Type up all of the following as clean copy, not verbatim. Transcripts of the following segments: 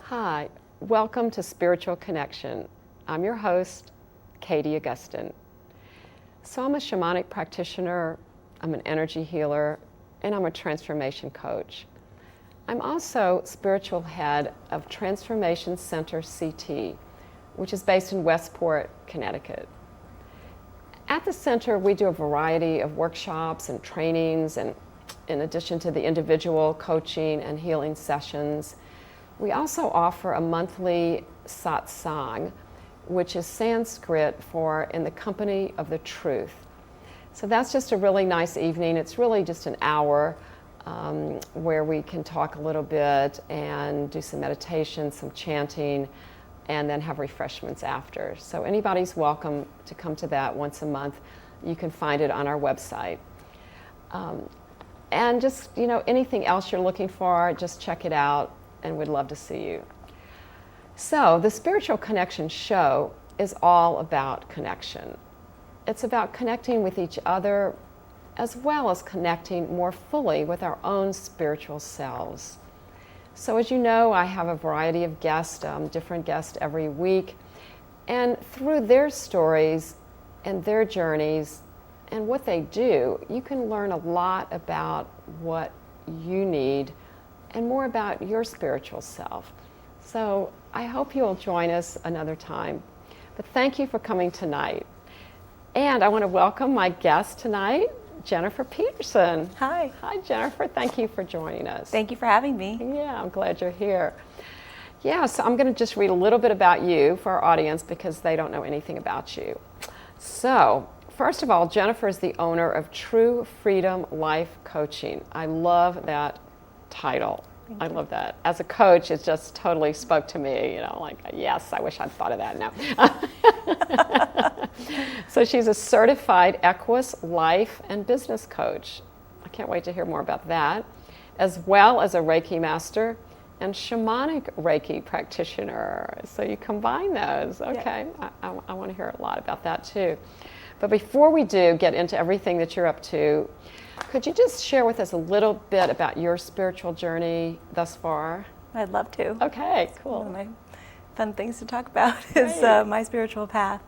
Hi, welcome to Spiritual Connection. I'm your host, Katie Augustin. So I'm a shamanic practitioner, I'm an energy healer, and I'm a transformation coach. I'm also spiritual head of Transformation Center CT, which is based in Westport, Connecticut. At the center, we do a variety of workshops and trainings, and in addition to the individual coaching and healing sessions, we also offer a monthly satsang, which is Sanskrit for in the company of the truth. So that's just a really nice evening. It's really just an hour where we can talk a little bit and do some meditation, some chanting, and then have refreshments after. So anybody's welcome to come to that once a month. You can find it on our website. And just, anything else you're looking for, just check it out. And we'd love to see you. So the Spiritual Connection show is all about connection. It's about connecting with each other as well as connecting more fully with our own spiritual selves. So as you know, I have a variety of guests, different guests every week. And through their stories and their journeys and what they do, you can learn a lot about what you need and more about your spiritual self. So I hope you'll join us another time. But thank you for coming tonight. And I want to welcome my guest tonight, Jennifer Peterson. Hi. Hi, Jennifer. Thank you for joining us. Thank you for having me. Yeah, I'm glad you're here. Yeah, so I'm going to just read a little bit about you for our audience because they don't know anything about you. So, first of all, Jennifer is the owner of True Freedom Life Coaching. I love that title. I love that. As a coach, it just totally spoke to me, yes, I wish I'd thought of that now. So she's a certified Equus life and business coach. I can't wait to hear more about that, as well as a Reiki master and shamanic Reiki practitioner. So you combine those. Okay, yeah. I want to hear a lot about that too. But before we do get into everything that you're up to, could you just share with us a little bit about your spiritual journey thus far? I'd love to. Okay, cool. One of my fun things to talk about is my spiritual path.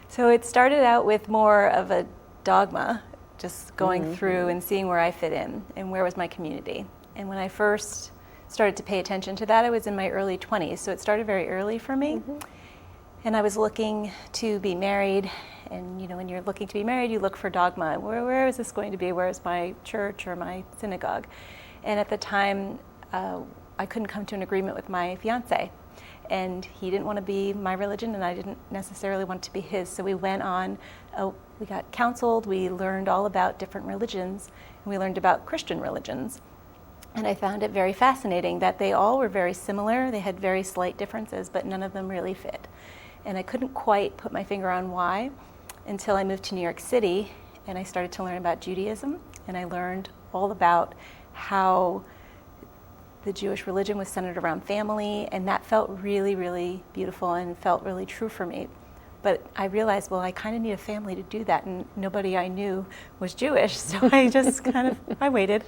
So it started out with more of a dogma, just going through and seeing where I fit in and where was my community. And when I first started to pay attention to that, I was in my early 20s, so it started very early for me. And I was looking to be married, and when you're looking to be married, you look for dogma. Where is this going to be? Where is my church or my synagogue? And at the time, I couldn't come to an agreement with my fiance, and he didn't want to be my religion, and I didn't necessarily want to be his. So we went on, we got counseled, we learned all about different religions, and we learned about Christian religions. And I found it very fascinating that they all were very similar. They had very slight differences, but none of them really fit. And I couldn't quite put my finger on why until I moved to New York City and I started to learn about Judaism, and I learned all about how the Jewish religion was centered around family, and that felt really, really beautiful and felt really true for me. But I realized, well, I kind of need a family to do that, and nobody I knew was Jewish, so I just I waited.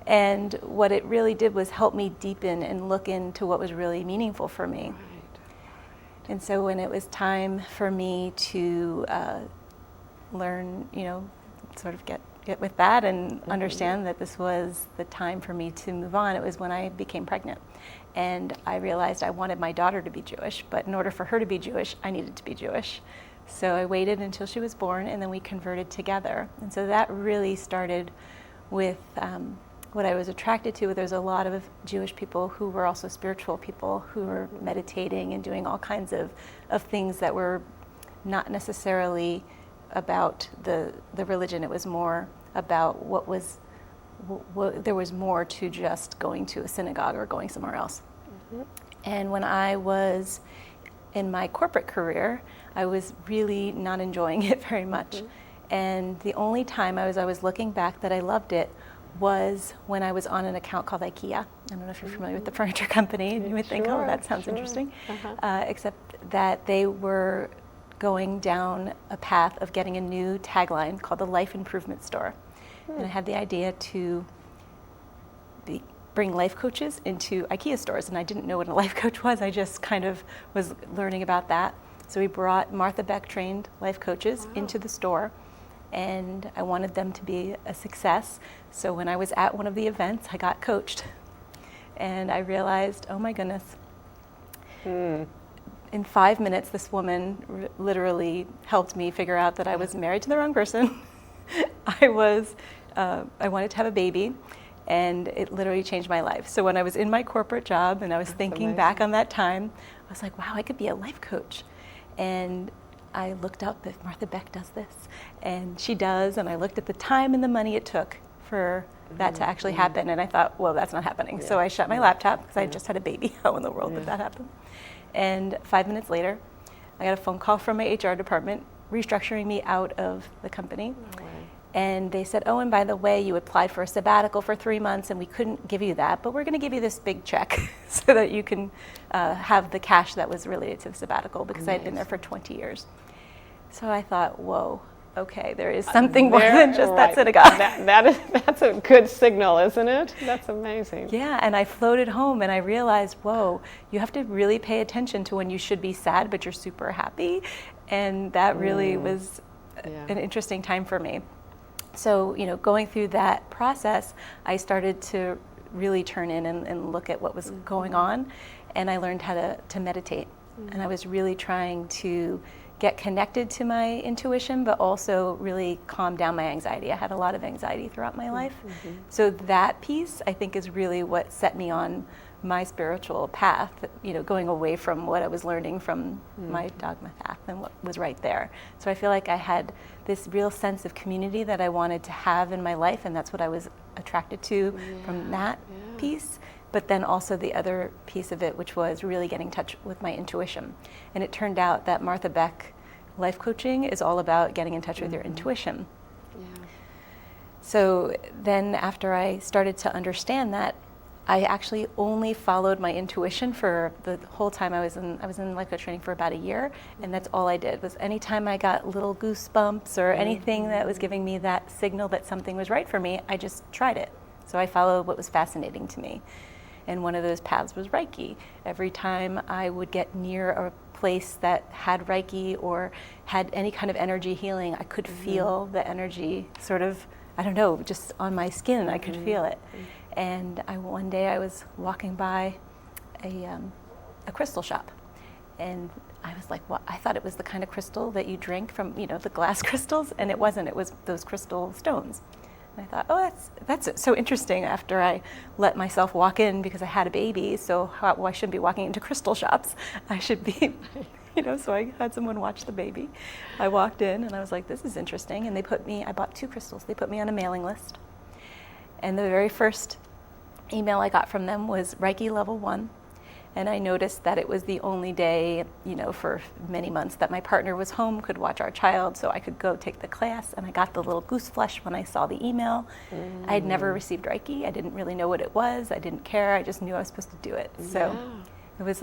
And what it really did was help me deepen and look into what was really meaningful for me. And so when it was time for me to learn, sort of get with that and understand that this was the time for me to move on, it was when I became pregnant. And I realized I wanted my daughter to be Jewish, but in order for her to be Jewish, I needed to be Jewish. So I waited until she was born, and then we converted together. And so that really started with what I was attracted to. There's a lot of Jewish people who were also spiritual people who were meditating and doing all kinds of things that were not necessarily about the religion. It was more about what there was more to just going to a synagogue or going somewhere else. And when I was in my corporate career, I was really not enjoying it very much. And the only time I was looking back that I loved it was when I was on an account called IKEA. I don't know if you're familiar with the furniture company. You would think, oh, that sounds interesting. Except that they were going down a path of getting a new tagline called the Life Improvement Store. And I had the idea to bring life coaches into IKEA stores. And I didn't know what a life coach was. I just kind of was learning about that. So we brought Martha Beck trained life coaches into the store. And I wanted them to be a success. So when I was at one of the events, I got coached. And I realized, oh my goodness. In 5 minutes, this woman literally helped me figure out that I was married to the wrong person. I wanted to have a baby, and it literally changed my life. So when I was in my corporate job and I was thinking back on that time, I was like, wow, I could be a life coach. And I looked up if Martha Beck does this, and she does, and I looked at the time and the money it took for that to actually happen, and I thought, well, that's not happening. So I shut my laptop because I just had a baby. How in the world did that happen? And 5 minutes later, I got a phone call from my HR department restructuring me out of the company. And they said, oh, and by the way, you applied for a sabbatical for 3 months, and we couldn't give you that, but we're going to give you this big check so that you can have the cash that was related to the sabbatical, because I had been there for 20 years. So I thought, whoa, okay, there is something more than just that synagogue. That's a good signal, isn't it? That's amazing. Yeah, and I floated home and I realized, whoa, you have to really pay attention to when you should be sad, but you're super happy. And that really was an interesting time for me. So, going through that process, I started to really turn in and look at what was going on, and I learned how to meditate. And I was really trying to get connected to my intuition, but also really calm down my anxiety. I had a lot of anxiety throughout my life. So that piece, I think, is really what set me on my spiritual path, going away from what I was learning from my dogma path and what was right there. So I feel like I had this real sense of community that I wanted to have in my life, and that's what I was attracted to from that piece. But then also the other piece of it, which was really getting in touch with my intuition. And it turned out that Martha Beck life coaching is all about getting in touch with your intuition. So then after I started to understand that, I actually only followed my intuition for the whole time I was in life coach training for about a year, and that's all I did. Was anytime I got little goosebumps or anything that was giving me that signal that something was right for me, I just tried it. So I followed what was fascinating to me. And one of those paths was Reiki. Every time I would get near a place that had Reiki or had any kind of energy healing, I could feel the energy sort of, I don't know, just on my skin. I could feel it. And one day I was walking by a crystal shop, and I was like, well, I thought it was the kind of crystal that you drink from, the glass crystals, and it wasn't. It was those crystal stones. And I thought, oh, that's so interesting. After I let myself walk in because I had a baby, so I shouldn't be walking into crystal shops. I should be, so I had someone watch the baby. I walked in and I was like, this is interesting. And I bought 2 crystals. They put me on a mailing list. And the very first email I got from them was Reiki level 1. And I noticed that it was the only day, for many months that my partner was home, could watch our child, so I could go take the class. And I got the little goose flesh when I saw the email. I had never received Reiki. I didn't really know what it was. I didn't care. I just knew I was supposed to do it. So it was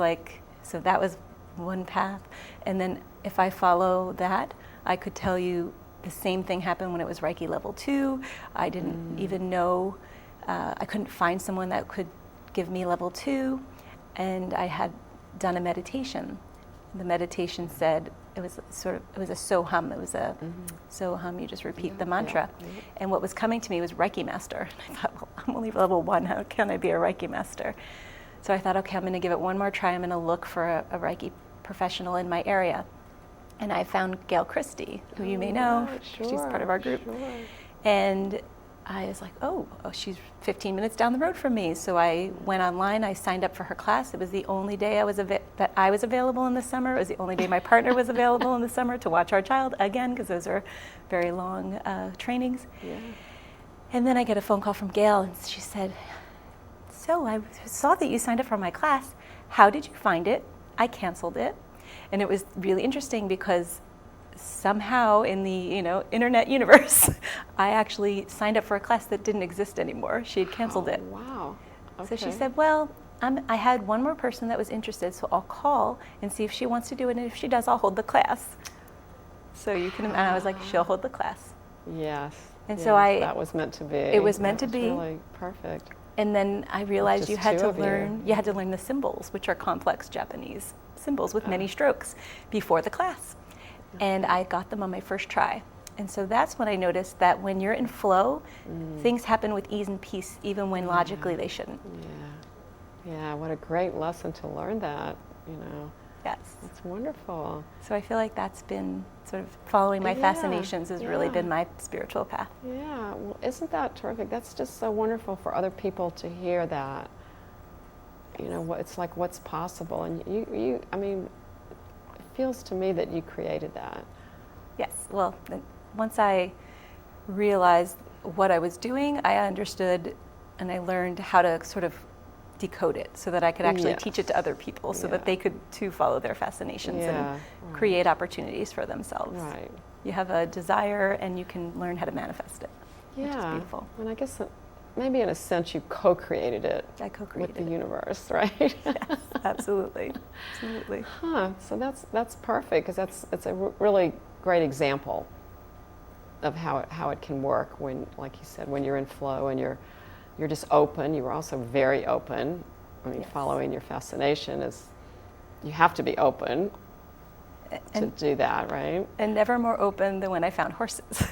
so that was one path. And then if I follow that, I could tell you the same thing happened when it was Reiki level 2. I didn't even know, I couldn't find someone that could give me level 2. And I had done a meditation. The meditation said, it was a so hum. It was a so hum, you just repeat the mantra. And what was coming to me was Reiki master. And I thought, well, I'm only level 1, how can I be a Reiki master? So I thought, okay, I'm gonna give it one more try. I'm gonna look for a Reiki professional in my area. And I found Gail Christie, who you may know. She's part of our group. And I was like, oh, she's 15 minutes down the road from me. So I went online, I signed up for her class. It was the only day that I was available in the summer. It was the only day my partner was available in the summer to watch our child, again, because those are very long trainings. And then I get a phone call from Gail, and she said, so I saw that you signed up for my class. How did you find it? I canceled it. And it was really interesting because somehow in the internet universe, I actually signed up for a class that didn't exist anymore. She had canceled it. Wow. Okay. So she said, well, I had one more person that was interested, so I'll call and see if she wants to do it, and if she does, I'll hold the class. So you can, and I was like, she'll hold the class. Yes. And yes, so that was meant to be. It was meant to be. Really perfect. And then I realized you Just had two to of you. learn. You had to learn the symbols, which are complex Japanese symbols with many strokes, before the class. And I got them on my first try. And so that's when I noticed that when you're in flow, things happen with ease and peace, even when logically they shouldn't. Yeah. Yeah, what a great lesson to learn that, Yes. It's wonderful. So I feel like that's been sort of following my fascinations has really been my spiritual path. Yeah, well, isn't that terrific? That's just so wonderful for other people to hear that. It's like what's possible. And you I mean, it feels to me that you created that. Yes, well, once I realized what I was doing, I understood and I learned how to sort of decode it so that I could actually teach it to other people so that they could too follow their fascinations and create opportunities for themselves. Right. You have a desire and you can learn how to manifest it, which is beautiful. And I guess maybe in a sense you co-created it. I co-created with the universe, right? Yes, absolutely. Absolutely. So that's perfect, because it's a really great example of how it can work when, like you said, when you're in flow and you're just open. You were also very open. I mean, following your fascination is, you have to be open to do that, right? And never more open than when I found horses.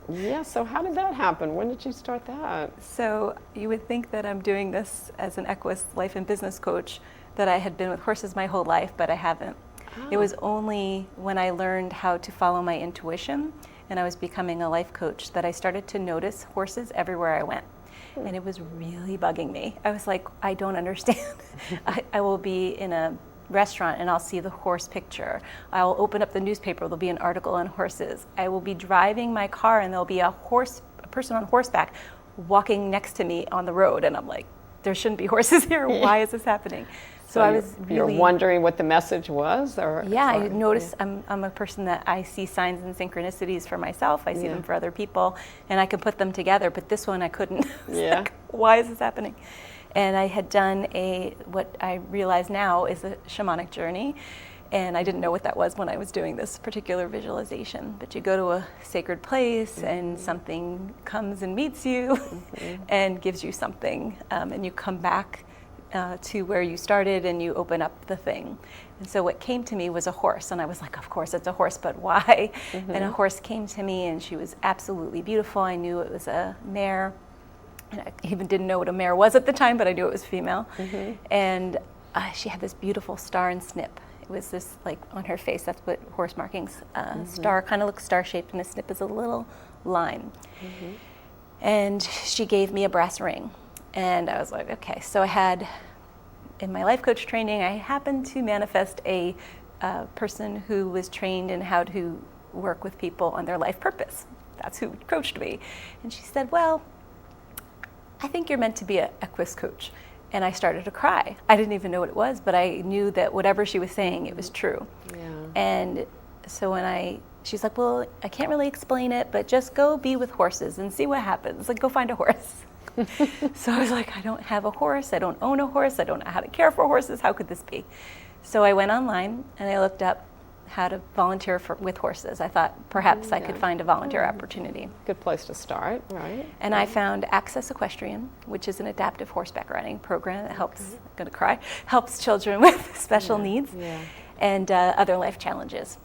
Yeah, so how did that happen? When did you start that? So you would think that I'm doing this as an Equus life and business coach, that I had been with horses my whole life, but I haven't. It was only when I learned how to follow my intuition and I was becoming a life coach that I started to notice horses everywhere I went. And it was really bugging me. I was like, I don't understand. I will be in a restaurant and I'll see the horse picture. I'll open up the newspaper, there'll be an article on horses. I will be driving my car and there'll be a person on horseback walking next to me on the road, and I'm like, there shouldn't be horses here. Why is this happening? So I was really... You're wondering what the message was? Or I noticed I'm a person that I see signs and synchronicities for myself. I see them for other people, and I can put them together, but this one I couldn't. Like, why is this happening? And I had done what I realize now is a shamanic journey, and I didn't know what that was when I was doing this particular visualization. But you go to a sacred place and something comes and meets you and gives you something, and you come back to where you started and you open up the thing. And so what came to me was a horse, and I was like, of course it's a horse, but why? And a horse came to me and she was absolutely beautiful. I knew it was a mare, and I even didn't know what a mare was at the time, but I knew it was female. And she had this beautiful star and snip. It was this, like, on her face, that's what horse markings, star kind of looks star-shaped, and a snip is a little line. And she gave me a brass ring. And I was like, okay. So I had, in my life coach training, I happened to manifest a person who was trained in how to work with people on their life purpose. That's who coached me. And she said, well, I think you're meant to be an Equus coach. And I started to cry. I didn't even know what it was, but I knew that whatever she was saying, it was true. And so she's like, well, I can't really explain it, but just go be with horses and see what happens. Like, go find a horse. So I was like, I don't have a horse, I don't own a horse, I don't know how to care for horses, how could this be? So I went online and I looked up how to volunteer with horses. I thought perhaps I could find a volunteer opportunity. Good place to start, right? And I found Access Equestrian, which is an adaptive horseback riding program that helps, I'm gonna cry, helps children with special needs and other life challenges.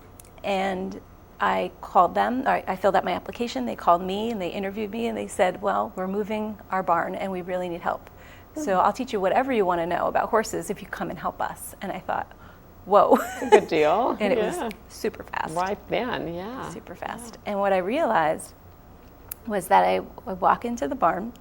And I called them, I filled out my application, they called me and they interviewed me and they said, well, we're moving our barn and we really need help. So I'll teach you whatever you want to know about horses if you come and help us. And I thought, whoa. It's a good deal. And it was super fast. Right then, Super fast. And what I realized was that I would walk into the barn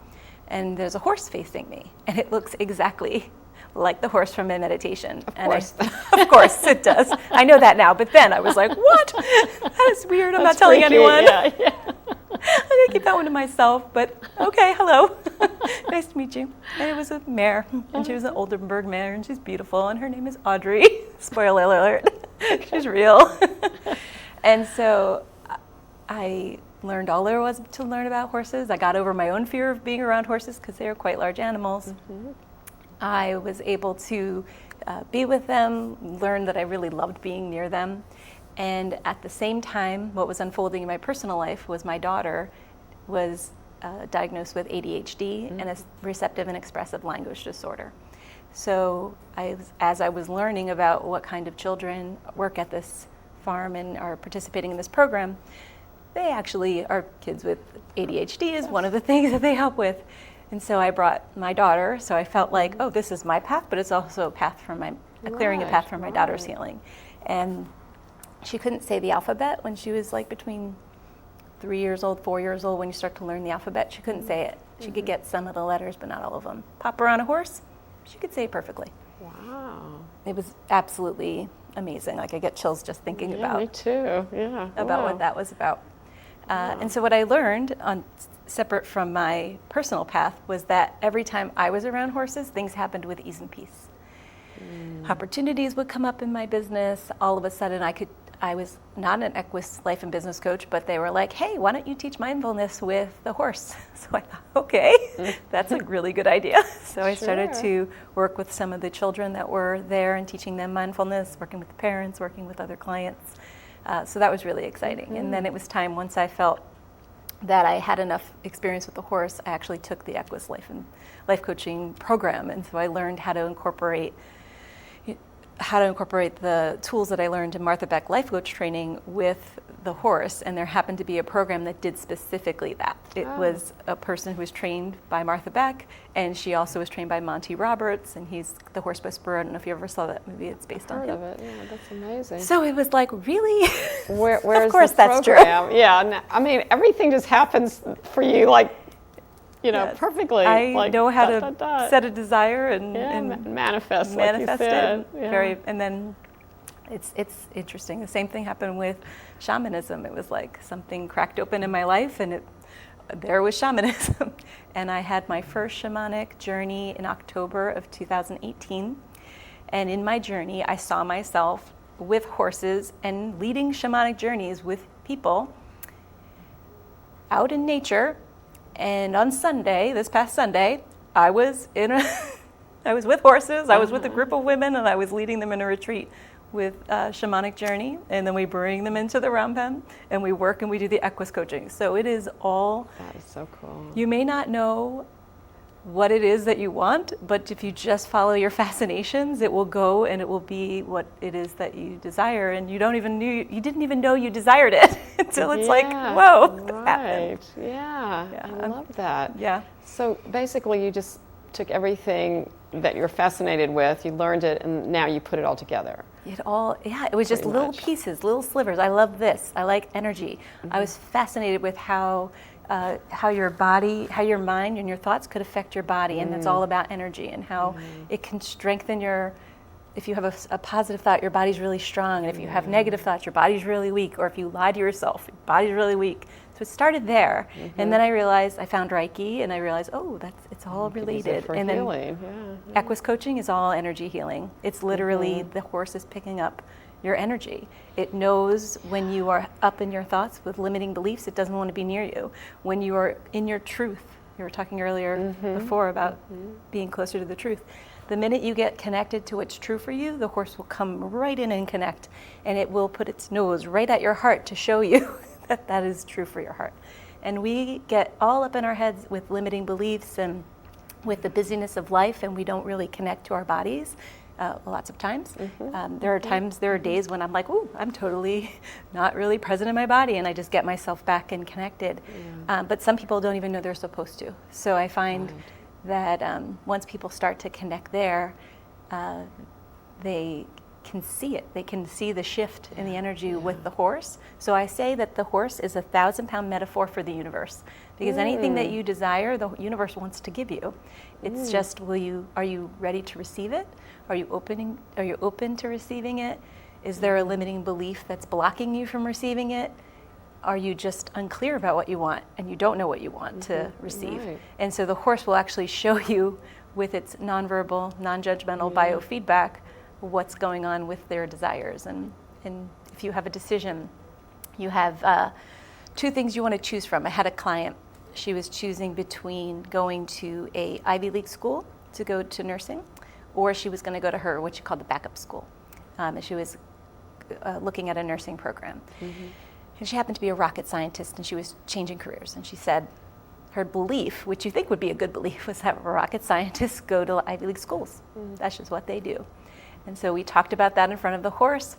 and there's a horse facing me and it looks exactly like the horse from my meditation. Of course. Of course it does. I know that now, but then I was like, what? That is weird. I'm not telling anyone. I'm gonna keep that one to myself, but okay, hello. Nice to meet you. And it was a mare, and she was an Oldenburg mare, and she's beautiful, and her name is Audrey. Spoiler alert. She's real. And so I learned all there was to learn about horses. I got over my own fear of being around horses because they are quite large animals. I was able to be with them, learn that I really loved being near them. And at the same time, what was unfolding in my personal life was my daughter was diagnosed with ADHD and a receptive and expressive language disorder. So as I was learning about what kind of children work at this farm and are participating in this program, they actually are kids with ADHD is one of the things that they help with. And so I brought my daughter, so I felt like, oh, this is my path, but it's also a path for clearing a path for my daughter's healing. And she couldn't say the alphabet when she was like between 3 years old, 4 years old. When you start to learn the alphabet, she couldn't say it. She could get some of the letters, but not all of them. Pop her on a horse, she could say it perfectly. Wow. It was absolutely amazing. Like I get chills just thinking about. Me too. Yeah. About what that was about. And so what I learned, separate from my personal path, was that every time I was around horses, things happened with ease and peace. Opportunities would come up in my business. All of a sudden, I was not an Equus life and business coach, but they were like, hey, why don't you teach mindfulness with the horse? So I thought, okay, that's a really good idea. So I started to work with some of the children that were there and teaching them mindfulness, working with the parents, working with other clients. So that was really exciting. And then it was time, once I felt that I had enough experience with the horse, I actually took the Equus life coaching program. And so I learned how to incorporate the tools that I learned in Martha Beck life coach training with the horse. And there happened to be a program that did specifically that. It was a person who was trained by Martha Beck, and she also was trained by Monty Roberts, and he's the horse whisperer. I don't know if you ever saw that movie. It's based on him. Heard of it. Yeah, that's amazing. So it was like, really? Where's of course the that's program? true. Yeah, I mean, everything just happens for you, like, perfectly. I know how to set a desire and manifest like you said. it. Yeah. And then it's interesting. The same thing happened with shamanism. It was like something cracked open in my life, and there was shamanism. And I had my first shamanic journey in October of 2018. And in my journey, I saw myself with horses and leading shamanic journeys with people out in nature. And on Sunday, this past Sunday, I was with horses, I was with a group of women, and I was leading them in a retreat with a shamanic journey. And then we bring them into the Rampen, and we work and we do the Equus coaching. So it is all. That is so cool. You may not know what it is that you want, but if you just follow your fascinations, it will go and it will be what it is that you desire, and you didn't even know you desired it until it's like, whoa, that happened. Yeah, I love that. Yeah. So basically, you just took everything that you're fascinated with, you learned it, and now you put it all together. It was just little pieces, little slivers. I love this. I like energy. I was fascinated with how your body, how your mind and your thoughts could affect your body, and it's all about energy, and how it can strengthen if you have a positive thought, your body's really strong, and if you have negative thoughts, your body's really weak, or if you lie to yourself, your body's really weak. So it started there, and then I found Reiki, and I realized, it's all related. And then healing. Equus coaching is all energy healing. It's literally the horse is picking up your energy. It knows when you are up in your thoughts with limiting beliefs, it doesn't want to be near you. When you are in your truth, you were talking earlier before about being closer to the truth. The minute you get connected to what's true for you, the horse will come right in and connect, and it will put its nose right at your heart to show you that is true for your heart. And we get all up in our heads with limiting beliefs and with the busyness of life, and we don't really connect to our bodies. Lots of times. There are days when I'm like, ooh, I'm totally not really present in my body, and I just get myself back and connected. But some people don't even know they're supposed to. So I find that once people start to connect there, they can see it. They can see the shift in the energy with the horse. So I say that the horse is a 1,000-pound metaphor for the universe, because anything that you desire, the universe wants to give you. It's just, are you ready to receive it? Are you open to receiving it? Is there a limiting belief that's blocking you from receiving it? Are you just unclear about what you want and you don't know what you want to receive? Right. And so the horse will actually show you with its nonverbal, non-judgmental biofeedback what's going on with their desires. And if you have a decision you have 2 things you want to choose from. I had a client, she was choosing between going to a Ivy League school to go to nursing, or she was going to go to what she called the backup school. And she was looking at a nursing program. Mm-hmm. And she happened to be a rocket scientist, and she was changing careers. And she said her belief, which you think would be a good belief, was that rocket scientists go to Ivy League schools. Mm-hmm. That's just what they do. And so we talked about that in front of the horse.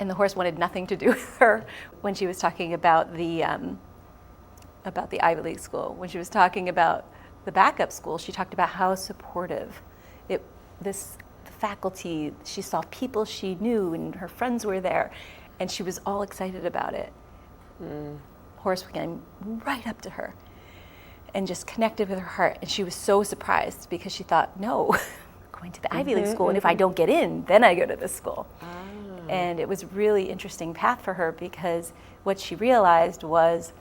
And the horse wanted nothing to do with her when she was talking about the Ivy League school. When she was talking about the backup school, she talked about how supportive the faculty, she saw people she knew and her friends were there, and she was all excited about it. Horse came right up to her and just connected with her heart, and she was so surprised because she thought, no, I'm going to the Ivy League school, and if I don't get in, then I go to this school. And it was a really interesting path for her, because what she realized was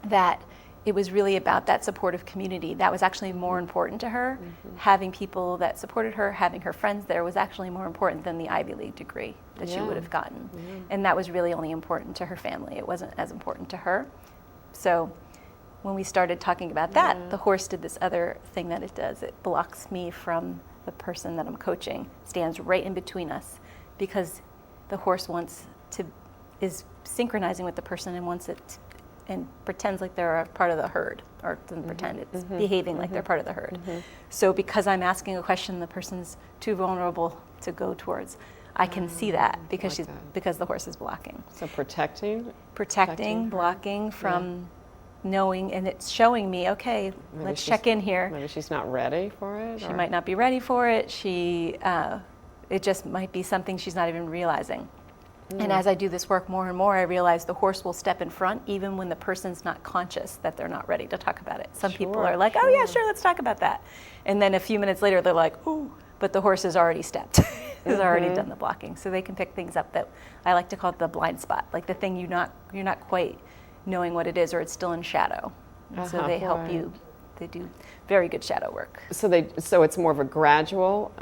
that it was really about that supportive community. That was actually more important to her. Mm-hmm. Having people that supported her, having her friends there, was actually more important than the Ivy League degree that she would have gotten. Yeah. And that was really only important to her family. It wasn't as important to her. So when we started talking about that, the horse did this other thing that it does. It blocks me from the person that I'm coaching, stands right in between us, because the horse is synchronizing with the person and wants it and pretends like they're a part of the herd, or doesn't pretend, it's behaving like they're part of the herd. So because I'm asking a question the person's too vulnerable to go towards, I can see that because because the horse is blocking. So protecting, blocking from knowing, and it's showing me, okay, maybe let's check in here. Maybe she's not ready for it. She might not be ready for it. It just might be something she's not even realizing. And as I do this work more and more, I realize the horse will step in front even when the person's not conscious that they're not ready to talk about it. Some people are like, oh yeah, sure, let's talk about that. And then a few minutes later, they're like, ooh, but the horse has already stepped, has already done the blocking. So they can pick things up that I like to call it the blind spot, like the thing you're not quite knowing what it is, or it's still in shadow. So they help you. They do very good shadow work. So it's more of a gradual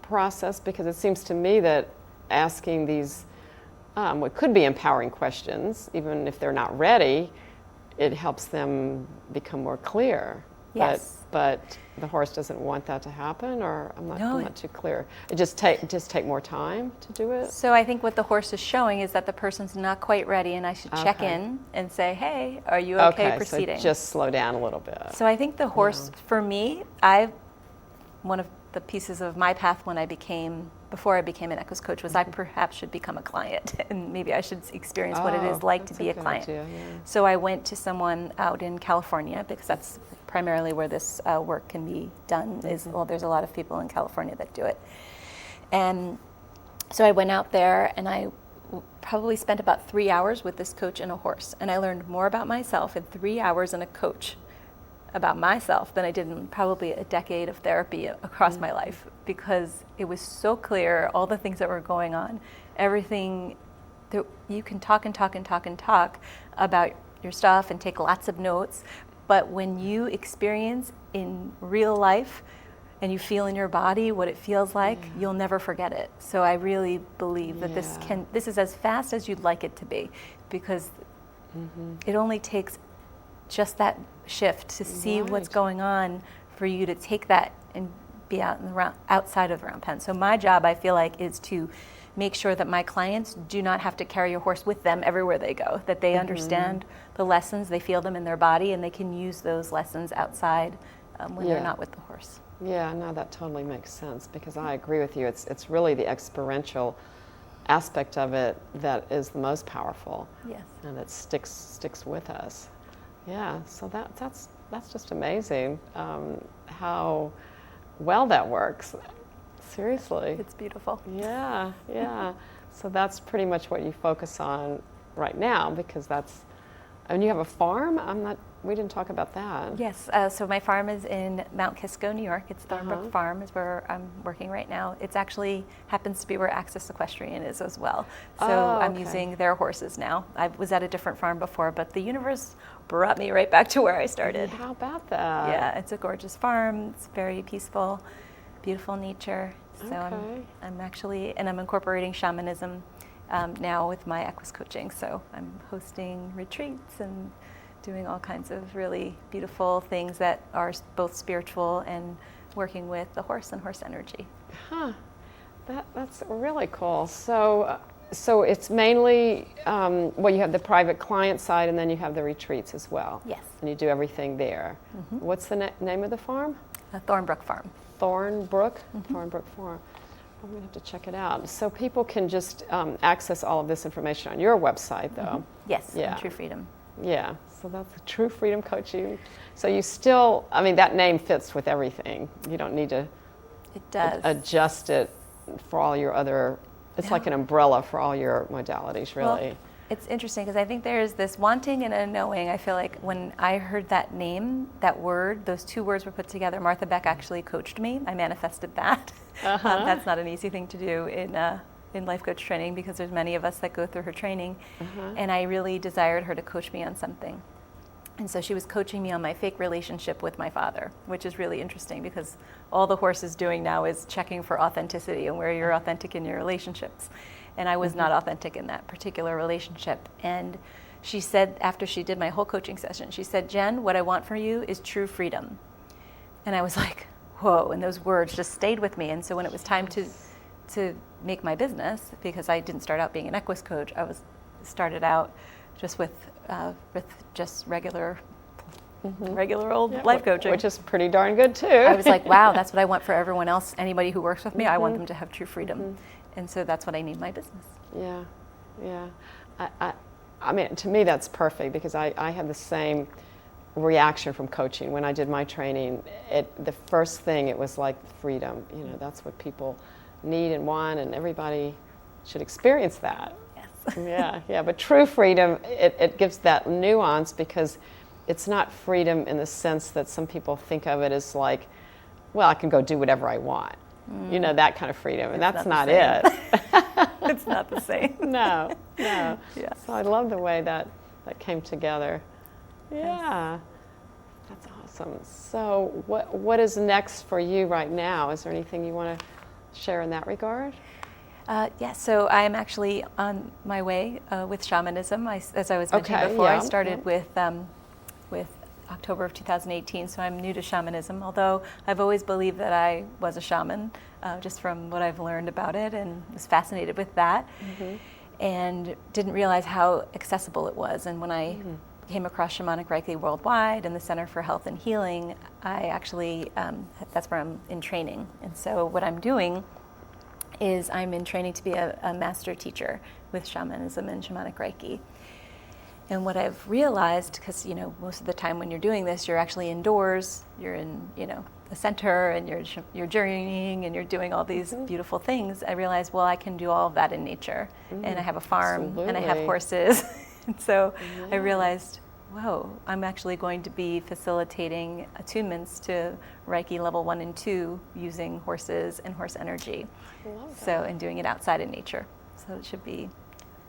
process, because it seems to me that asking these what could be empowering questions, even if they're not ready, it helps them become more clear. Yes. But the horse doesn't want that to happen, or I'm not too clear. It just take more time to do it. So I think what the horse is showing is that the person's not quite ready, and I should check in and say, hey, are you okay proceeding? So just slow down a little bit. So I think the horse, for me, one of the pieces of my path before I became an Equus coach was I perhaps should become a client, and maybe I should experience what it is like to be a client. Idea, So I went to someone out in California, because that's primarily where this work can be done. There's a lot of people in California that do it. And so I went out there, and I probably spent about 3 hours with this coach and a horse, and I learned more about myself in 3 hours and a coach about myself than I did in probably a decade of therapy across my life, because it was so clear, all the things that were going on, everything that you can talk about your stuff and take lots of notes, but when you experience in real life and you feel in your body what it feels like, you'll never forget it. So I really believe that this is as fast as you'd like it to be, because it only takes just that shift to see what's going on for you to take that and be outside of the round pen. So my job, I feel like, is to make sure that my clients do not have to carry a horse with them everywhere they go, that they understand the lessons, they feel them in their body, and they can use those lessons outside when they're not with the horse. Yeah, no, that totally makes sense, because I agree with you. It's really the experiential aspect of it that is the most powerful. Yes. And it sticks with us. Yeah, so that's just amazing how well that works. Seriously. It's beautiful. Yeah. So that's pretty much what you focus on right now, because and you have a farm? We didn't talk about that. Yes, so my farm is in Mount Kisco, New York. It's Thornbrook Farm is where I'm working right now. It's actually happens to be where Access Equestrian is as well. So I'm using their horses now. I was at a different farm before, but the universe brought me right back to where I started. How about that? Yeah, it's a gorgeous farm. It's very peaceful, beautiful nature. So I'm actually, and I'm incorporating shamanism now with my Equus coaching. So I'm hosting retreats and doing all kinds of really beautiful things that are both spiritual and working with the horse and horse energy. Huh. That's really cool. So it's mainly, you have the private client side and then you have the retreats as well. Yes. And you do everything there. Mm-hmm. What's the name of the farm? Thornbrook Farm. Thornbrook? Mm-hmm. Thornbrook Farm. I'm going to have to check it out. So people can just access all of this information on your website, though. Mm-hmm. Yes, yeah. True Freedom. Yeah, so that's the True Freedom Coaching. So you still, that name fits with everything. You don't need to adjust it for all your other, it's like an umbrella for all your modalities, really. Well, it's interesting because I think there's this wanting and a knowing. I feel like when I heard that name, that word, those two words were put together. Martha Beck actually coached me. I manifested that. Uh-huh. That's not an easy thing to do in life coach training because there's many of us that go through her training. Uh-huh. And I really desired her to coach me on something. And so she was coaching me on my fake relationship with my father, which is really interesting because all the horse is doing now is checking for authenticity and where you're authentic in your relationships. And I was not authentic in that particular relationship. And she said, after she did my whole coaching session, she said, Jen, what I want for you is true freedom. And I was like, whoa, and those words just stayed with me. And so when it was time to make my business, because I didn't start out being an Equus coach, I started out just with just regular old life coaching. Which is pretty darn good too. I was like, wow, that's what I want for everyone else. Anybody who works with me, I want them to have true freedom. And so that's what I need my business. Yeah. To me that's perfect because I had the same reaction from coaching. When I did my training, the first thing, it was like freedom. That's what people need and want, and everybody should experience that. Yeah, but true freedom, it gives that nuance because it's not freedom in the sense that some people think of it as like, well, I can go do whatever I want. That kind of freedom, and that's not it. It's not the same. No. Yeah. So I love the way that came together. Yeah, that's awesome. So what is next for you right now? Is there anything you want to share in that regard? So I'm actually on my way with shamanism. As I was mentioning before, I started with October of 2018, so I'm new to shamanism, although I've always believed that I was a shaman, just from what I've learned about it, and was fascinated with that, and didn't realize how accessible it was. And when I came across Shamanic Reiki Worldwide and the Center for Health and Healing, I actually, that's where I'm in training. And so what I'm doing is I'm in training to be a master teacher with shamanism and Shamanic Reiki. And what I've realized, because most of the time when you're doing this, you're actually indoors, you're in the center, and you're journeying, and you're doing all these beautiful things. I realized, well, I can do all of that in nature, and I have a farm, and I have horses, and so I realized, whoa, I'm actually going to be facilitating attunements to Reiki level 1 and 2 using horses and horse energy. And doing it outside in nature. So it should be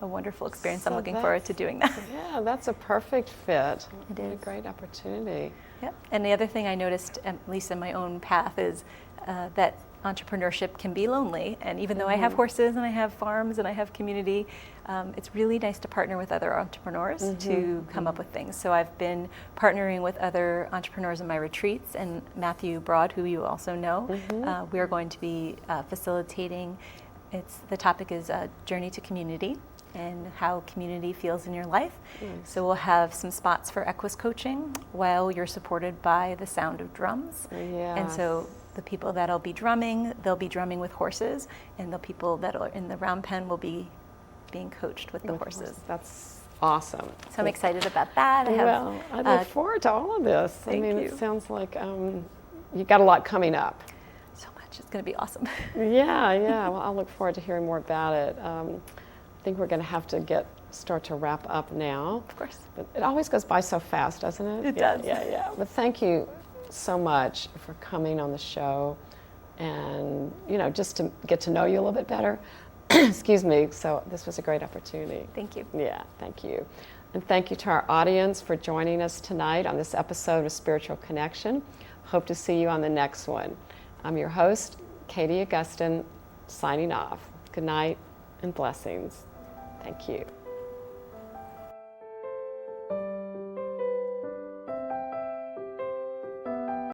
a wonderful experience. I'm looking forward to doing that. Yeah, that's a perfect fit. It is. A great opportunity. Yep. And the other thing I noticed, at least in my own path, is that entrepreneurship can be lonely. And even though I have horses and I have farms and I have community, it's really nice to partner with other entrepreneurs to come up with things. So I've been partnering with other entrepreneurs in my retreats, and Matthew Broad, who you also know, we are going to be facilitating. The topic is Journey to Community and how community feels in your life. So we'll have some spots for Equus coaching while you're supported by the sound of drums. And so the people that'll be drumming, they'll be drumming with horses, and the people that are in the round pen will be being coached with the horses. That's awesome. So I'm excited about that. I look forward to all of this. Thank you. It sounds like you've got a lot coming up. So much. It's going to be awesome. Yeah. Well, I'll look forward to hearing more about it. I think we're going to have to start to wrap up now. Of course. But it always goes by so fast, doesn't it? It does. Yeah. But thank you so much for coming on the show, and just to get to know you a little bit better. Excuse me. So this was a great opportunity. Thank you. Yeah, thank you. And thank you to our audience for joining us tonight on this episode of Spiritual Connection. Hope to see you on the next one. I'm your host, Katie Augustine, signing off. Good night and blessings. Thank you.